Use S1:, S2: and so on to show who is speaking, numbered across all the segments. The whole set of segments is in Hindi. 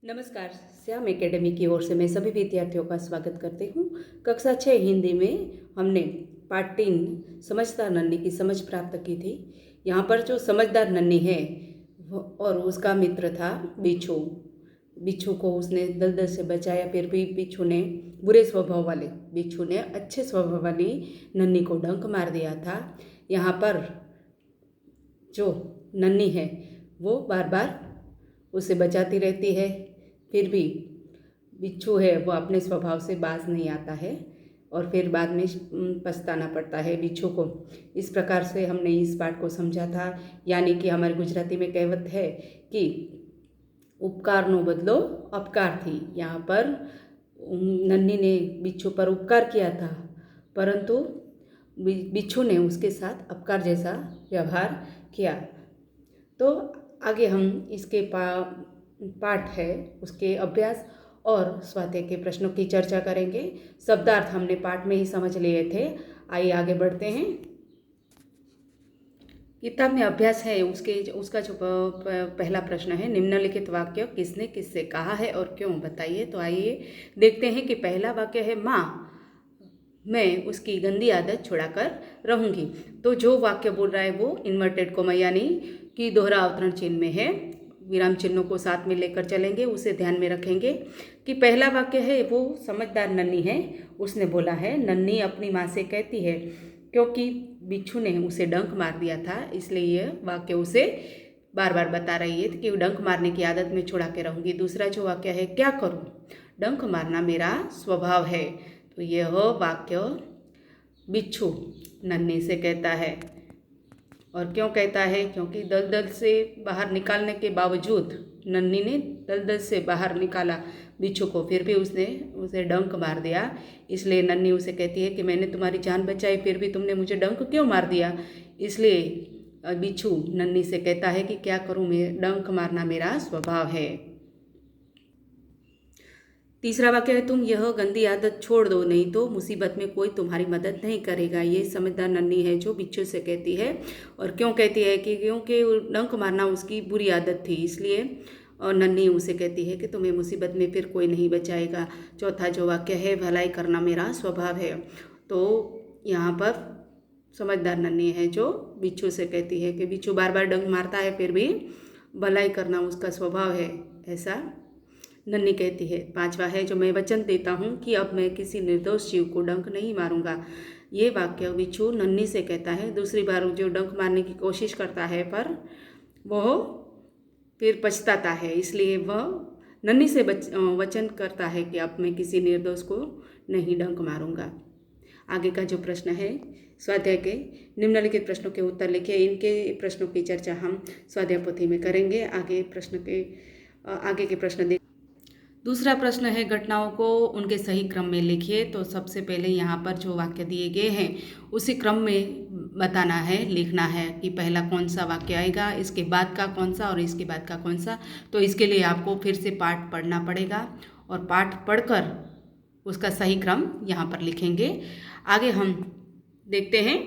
S1: नमस्कार। श्याम एकेडमी की ओर से मैं सभी विद्यार्थियों का स्वागत करती हूँ। कक्षा 6 हिंदी में हमने पार्ट 3 समझदार नन्ही की समझ प्राप्त की थी। यहाँ पर जो समझदार नन्ही है और उसका मित्र था बिच्छू। बिच्छू को उसने दलदल से बचाया, फिर भी बिच्छू ने बुरे स्वभाव वाले बिच्छू ने अच्छे स्वभाव वाली नन्ही को डंक मार दिया था। यहाँ पर जो नन्ही है वो बार बार उसे बचाती रहती है, फिर भी बिच्छू है वो अपने स्वभाव से बाज नहीं आता है और फिर बाद में पछताना पड़ता है बिच्छू को। इस प्रकार से हमने इस पाठ को समझा था। यानी कि हमारे गुजराती में कहावत है कि उपकारनो बदलो अपकार थी। यहाँ पर नन्ही ने बिच्छू पर उपकार किया था, परंतु बिच्छू ने उसके साथ अपकार जैसा व्यवहार किया। तो आगे हम इसके पाठ है उसके अभ्यास और स्वाध्याय के प्रश्नों की चर्चा करेंगे। शब्दार्थ हमने पाठ में ही समझ लिए थे। आइए आगे बढ़ते हैं। किताब में अभ्यास है उसका जो पहला प्रश्न है, निम्नलिखित वाक्य किसने किससे कहा है और क्यों, बताइए। तो आइए देखते हैं कि पहला वाक्य है, माँ मैं उसकी गंदी आदत छुड़ाकर रहूँगी। तो जो वाक्य बोल रहा है वो इन्वर्टेड कोमा यानी कि दोहरा अवतरण चिन्ह में है। विराम चिन्हों को साथ में लेकर चलेंगे, उसे ध्यान में रखेंगे कि पहला वाक्य है वो समझदार नन्ही है। उसने बोला है, नन्ही अपनी माँ से कहती है क्योंकि बिच्छू ने उसे डंक मार दिया था, इसलिए यह वाक्य उसे बार बार बता रही है कि डंक मारने की आदत में छुड़ा के रहूँगी। दूसरा जो वाक्य है, क्या करूँ, डंक मारना मेरा स्वभाव है। तो यह वाक्य बिच्छू नन्ही से कहता है। और क्यों कहता है, क्योंकि दलदल से बाहर निकालने के बावजूद नन्ही ने दलदल से बाहर निकाला बिच्छू को, फिर भी उसने उसे डंक मार दिया। इसलिए नन्ही उसे कहती है कि मैंने तुम्हारी जान बचाई, फिर भी तुमने मुझे डंक क्यों मार दिया। इसलिए बिच्छू नन्ही से कहता है कि क्या करूँ, मैं डंक मारना मेरा स्वभाव है। तीसरा वाक्य है, तुम यह गंदी आदत छोड़ दो, नहीं तो मुसीबत में कोई तुम्हारी मदद नहीं करेगा। ये समझदार नन्ही है जो बिच्छू से कहती है। और क्यों कहती है कि क्योंकि डंक मारना उसकी बुरी आदत थी, इसलिए नन्ही उसे कहती है कि तुम्हें मुसीबत में फिर कोई नहीं बचाएगा। चौथा जो वाक्य है, भलाई करना मेरा स्वभाव है। तो यहाँ पर समझदार नन्ही है जो बिच्छू से कहती है कि बिच्छू बार बार डंक मारता है, फिर भी भलाई करना उसका स्वभाव है, ऐसा नन्ही कहती है। पांचवा है, जो मैं वचन देता हूँ कि अब मैं किसी निर्दोष जीव को डंक नहीं मारूंगा। ये वाक्य बिच्छू नन्ही से कहता है। दूसरी बार जो डंक मारने की कोशिश करता है पर वह फिर पछताता है, इसलिए वह नन्ही से वचन करता है कि अब मैं किसी निर्दोष को नहीं डंक मारूंगा। आगे का जो प्रश्न है, स्वाध्याय के निम्नलिखित प्रश्नों के उत्तर लिखिए। इनके प्रश्नों की चर्चा हम स्वाध्याय पोथी में करेंगे। आगे के प्रश्न देख। दूसरा प्रश्न है, घटनाओं को उनके सही क्रम में लिखिए। तो सबसे पहले यहाँ पर जो वाक्य दिए गए हैं उसी क्रम में बताना है, लिखना है कि पहला कौन सा वाक्य आएगा, इसके बाद का कौन सा और इसके बाद का कौन सा। तो इसके लिए आपको फिर से पाठ पढ़ना पड़ेगा और पाठ पढ़कर उसका सही क्रम यहाँ पर लिखेंगे। आगे हम देखते हैं,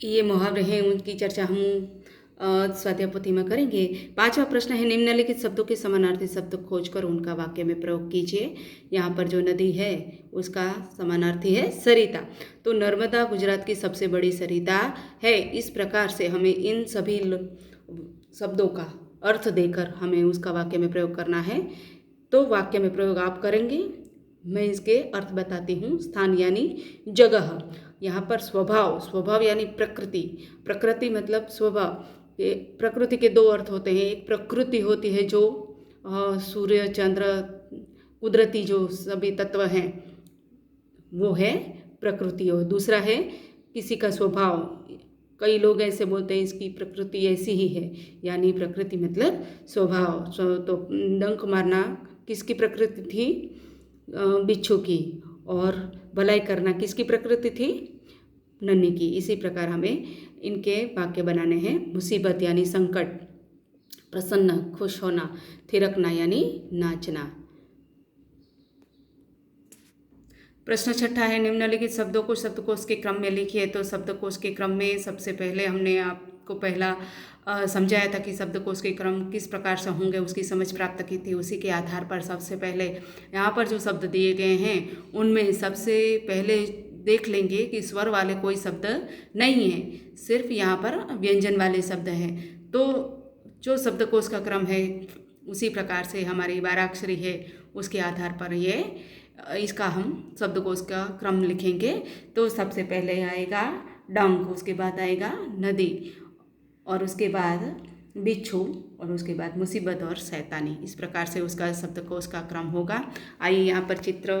S1: ये मुहावरे हैं उनकी चर्चा हम स्वाध्याय पोथी में करेंगे। पांचवा प्रश्न है, निम्नलिखित शब्दों के समानार्थी शब्द खोजकर उनका वाक्य में प्रयोग कीजिए। यहाँ पर जो नदी है उसका समानार्थी है सरिता। तो नर्मदा गुजरात की सबसे बड़ी सरिता है। इस प्रकार से हमें इन सभी शब्दों का अर्थ देकर हमें उसका वाक्य में प्रयोग करना है। तो वाक्य में प्रयोग आप करेंगे, मैं इसके अर्थ बताती हूँ। स्थान यानी जगह, यहाँ पर स्वभाव यानी प्रकृति, प्रकृति मतलब स्वभाव। प्रकृति के दो अर्थ होते हैं, एक प्रकृति होती है जो सूर्य चंद्र कुदरती जो सभी तत्व हैं वो है प्रकृति, और दूसरा है किसी का स्वभाव। कई लोग ऐसे बोलते हैं इसकी प्रकृति ऐसी ही है, यानी प्रकृति मतलब स्वभाव। तो डंक मारना किसकी प्रकृति थी, बिच्छू की, और भलाई करना किसकी प्रकृति थी, नन्ही की। इसी प्रकार हमें इनके वाक्य बनाने हैं। मुसीबत यानी संकट, प्रसन्न खुश होना, थिरकना यानी नाचना। प्रश्न छठा है, निम्नलिखित शब्दों को शब्दकोश के क्रम में लिखिए। तो शब्दकोश के क्रम में सबसे पहले हमने आप आपको पहला समझाया था कि शब्दकोश के क्रम किस प्रकार से होंगे, उसकी समझ प्राप्त की थी। उसी के आधार पर सबसे पहले यहाँ पर जो शब्द दिए गए हैं उनमें सबसे पहले देख लेंगे कि स्वर वाले कोई शब्द नहीं है, सिर्फ यहाँ पर व्यंजन वाले शब्द हैं। तो जो शब्दकोश का क्रम है उसी प्रकार से हमारी 12 अक्षरी है, उसके आधार पर इसका हम शब्दकोश का क्रम लिखेंगे। तो सबसे पहले आएगा डंक, उसके बाद आएगा नदी, और उसके बाद बिच्छू, और उसके बाद मुसीबत और शैतानी। इस प्रकार से उसका शब्दकोश का क्रम होगा। आइए यहाँ पर चित्र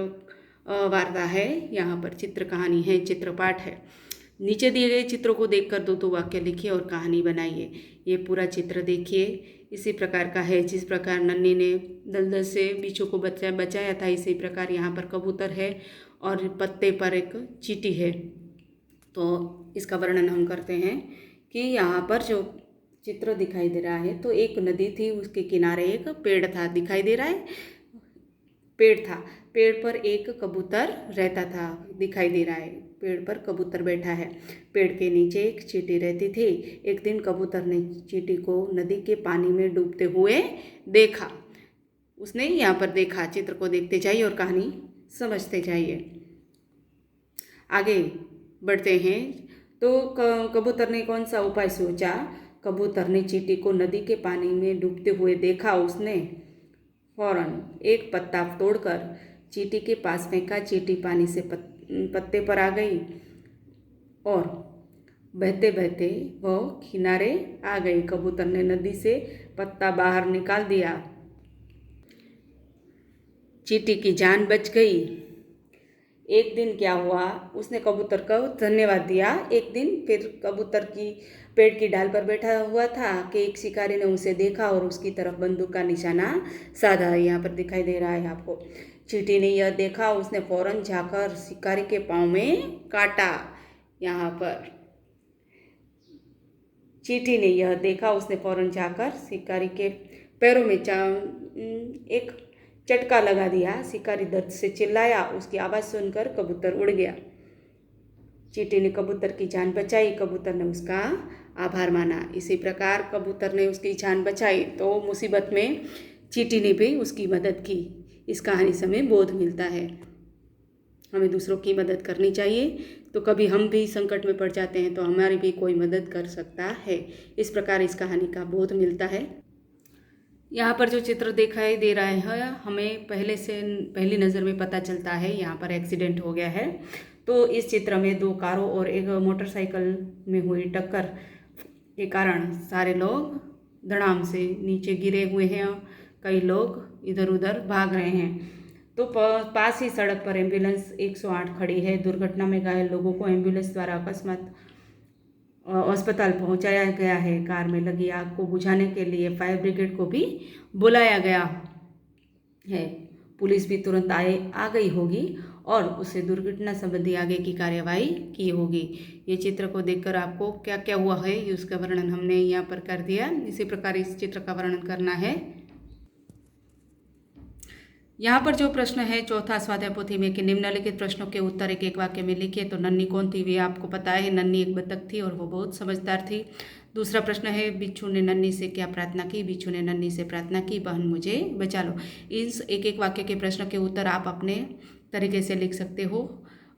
S1: वार्ता है, यहाँ पर चित्र कहानी है, चित्रपाठ है। नीचे दिए गए चित्रों को देखकर 2 वाक्य लिखिए और कहानी बनाइए। ये पूरा चित्र देखिए, इसी प्रकार का है। जिस प्रकार नन्ही ने दलदल से बिच्छू को बचाया था, इसी प्रकार यहाँ पर कबूतर है और पत्ते पर एक चींटी है। तो इसका वर्णन हम करते हैं कि यहाँ पर जो चित्र दिखाई दे रहा है, तो एक नदी थी, उसके किनारे एक पेड़ था, दिखाई दे रहा है, पेड़ था, पेड़ पर एक कबूतर रहता था, दिखाई दे रहा है, पेड़ पर कबूतर बैठा है। पेड़ के नीचे एक चींटी रहती थी। एक दिन कबूतर ने चींटी को नदी के पानी में डूबते हुए देखा। उसने यहाँ पर देखा, चित्र को देखते जाइए और कहानी समझते जाइए। आगे बढ़ते हैं। तो कबूतर ने कौन सा उपाय सोचा? कबूतर ने चींटी को नदी के पानी में डूबते हुए देखा। उसने फौरन एक पत्ता तोड़कर चींटी के पास फेंका। चींटी पानी से पत्ते पर आ गई और बहते बहते वो किनारे आ गई। कबूतर ने नदी से पत्ता बाहर निकाल दिया। चींटी की जान बच गई। एक दिन क्या हुआ, उसने कबूतर को धन्यवाद दिया। एक दिन फिर कबूतर की पेड़ की डाल पर बैठा हुआ था कि एक शिकारी ने उसे देखा और उसकी तरफ बंदूक का निशाना साधा। यहाँ पर दिखाई दे रहा है आपको। चींटी ने यह देखा, उसने फौरन जाकर शिकारी के पाँव में काटा। यहाँ पर चींटी ने यह देखा, उसने फौरन जाकर शिकारी के पैरों में एक चटका लगा दिया। शिकारी दर्द से चिल्लाया। उसकी आवाज़ सुनकर कबूतर उड़ गया। चींटी ने कबूतर की जान बचाई। कबूतर ने उसका आभार माना। इसी प्रकार कबूतर ने उसकी जान बचाई तो मुसीबत में चींटी ने भी उसकी मदद की। इस कहानी से हमें बोध मिलता है, हमें दूसरों की मदद करनी चाहिए। तो कभी हम भी संकट में पड़ जाते हैं तो हमारी भी कोई मदद कर सकता है। इस प्रकार इस कहानी का बोध मिलता है। यहाँ पर जो चित्र दिखाई दे रहा है, हमें पहली नज़र में पता चलता है यहाँ पर एक्सीडेंट हो गया है। तो इस चित्र में 2 कारों और एक मोटरसाइकिल में हुई टक्कर के कारण सारे लोग धड़ाम से नीचे गिरे हुए हैं। कई लोग इधर उधर भाग रहे हैं। तो पास ही सड़क पर एम्बुलेंस 108 खड़ी है। दुर्घटना में घायल लोगों को एम्बुलेंस द्वारा अकस्मात अस्पताल पहुंचाया गया है। कार में लगी आग को बुझाने के लिए फायर ब्रिगेड को भी बुलाया गया है। पुलिस भी तुरंत आ गई होगी और उसे दुर्घटना संबंधी आगे की कार्यवाही की होगी। ये चित्र को देखकर आपको क्या क्या हुआ है उसका वर्णन हमने यहाँ पर कर दिया। इसी प्रकार इस चित्र का वर्णन करना है। यहाँ पर जो प्रश्न है चौथा स्वाध्याय पोथी में कि निम्नलिखित प्रश्नों के उत्तर एक एक वाक्य में लिखिए। तो नन्ही कौन थी, वे आपको पता है। नन्ही एक बतख थी और वो बहुत समझदार थी। दूसरा प्रश्न है बिच्छू ने नन्ही से क्या प्रार्थना की। बिच्छू ने नन्ही से प्रार्थना की, बहन मुझे बचा लो। इस एक एक वाक्य के प्रश्न के उत्तर आप अपने तरीके से लिख सकते हो।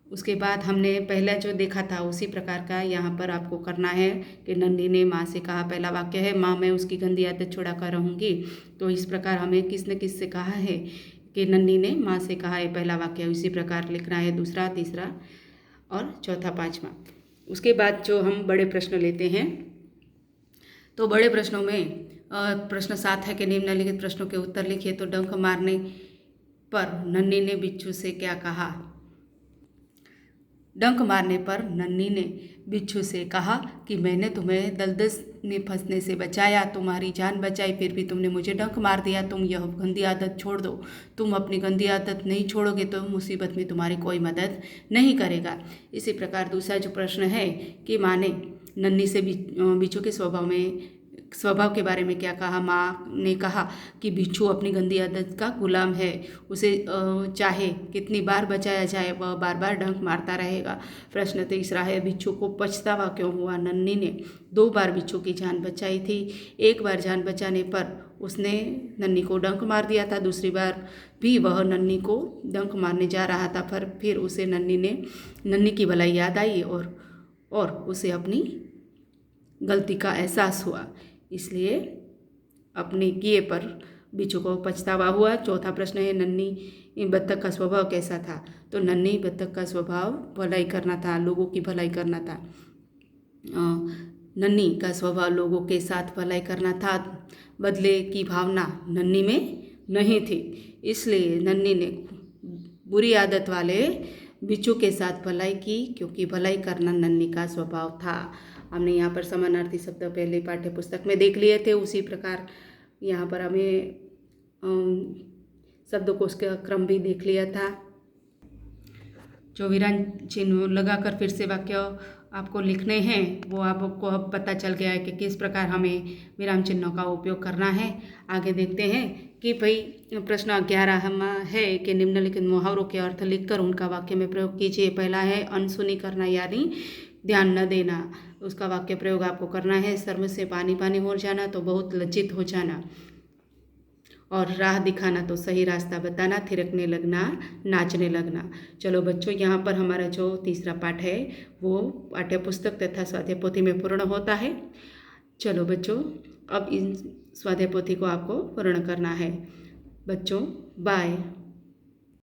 S1: उसके बाद हमने पहला जो देखा था उसी प्रकार का यहाँ पर आपको करना है कि नन्ही ने माँ से कहा। पहला वाक्य है माँ मैं उसकी गंदी आदत छुड़ा कर रहूँगी। तो इस प्रकार हमें किसने किससे कहा है कि नन्ही ने माँ से कहा है, पहला वाक्य उसी प्रकार लिखना है। दूसरा, तीसरा और चौथा, पांचवा। उसके बाद जो हम बड़े प्रश्न लेते हैं तो बड़े प्रश्नों में प्रश्न 7 है कि निम्नलिखित प्रश्नों के उत्तर लिखिए। तो डंक मारने पर नन्ही ने बिच्छू से क्या कहा। डंक मारने पर नन्ही ने बिच्छू से कहा कि मैंने तुम्हें दलदल में फंसने से बचाया, तुम्हारी जान बचाई, फिर भी तुमने मुझे डंक मार दिया। तुम यह गंदी आदत छोड़ दो। तुम अपनी गंदी आदत नहीं छोड़ोगे तो मुसीबत में तुम्हारी कोई मदद नहीं करेगा। इसी प्रकार दूसरा जो प्रश्न है कि माँ ने नन्ही से बिच्छू के स्वभाव में स्वभाव के बारे में क्या कहा। माँ ने कहा कि बिच्छू अपनी गंदी आदत का गुलाम है, उसे चाहे कितनी बार बचाया जाए वह बार बार डंक मारता रहेगा। प्रश्न तीसरा है, बिच्छू को पछतावा क्यों हुआ। नन्ही ने 2 बार बिच्छू की जान बचाई थी। एक बार जान बचाने पर उसने नन्ही को डंक मार दिया था, दूसरी बार भी वह नन्ही को डंक मारने जा रहा था, पर फिर उसे नन्ही की भलाई याद आई और उसे अपनी गलती का एहसास हुआ, इसलिए अपने किए पर बिच्छू को पछतावा हुआ। चौथा प्रश्न है, नन्ही बत्तख का स्वभाव कैसा था। तो नन्ही बत्तख का स्वभाव भलाई करना था, लोगों की भलाई करना था। नन्ही का स्वभाव लोगों के साथ भलाई करना था, बदले की भावना नन्ही में नहीं थी, इसलिए नन्ही ने बुरी आदत वाले बिच्छू के साथ भलाई की, क्योंकि भलाई करना नन्ही का स्वभाव था। हमने यहाँ पर समानार्थी शब्द पहले पाठ्य पुस्तक में देख लिए थे, उसी प्रकार यहाँ पर हमें शब्दकोश का क्रम भी देख लिया था। जो विराम चिन्ह लगाकर फिर से वाक्य आपको लिखने हैं वो आपको अब पता चल गया है कि किस प्रकार हमें विराम चिन्हों का उपयोग करना है। आगे देखते हैं कि भाई प्रश्न 11 है कि निम्नलिखित मुहावरों के अर्थ लिखकर उनका वाक्य में प्रयोग कीजिए। पहला है अनसुनी करना यानी ध्यान न देना, उसका वाक्य प्रयोग आपको करना है। शर्म से पानी पानी हो जाना तो बहुत लज्जित हो जाना, और राह दिखाना तो सही रास्ता बताना, थिरकने लगना, नाचने लगना। चलो बच्चों, यहाँ पर हमारा जो तीसरा पाठ है वो पाठ्य पुस्तक तथा स्वाध्याय पोथी में पूर्ण होता है। चलो बच्चों, अब इन स्वाध्याय पोथी को आपको पूर्ण करना है। बच्चों बाय।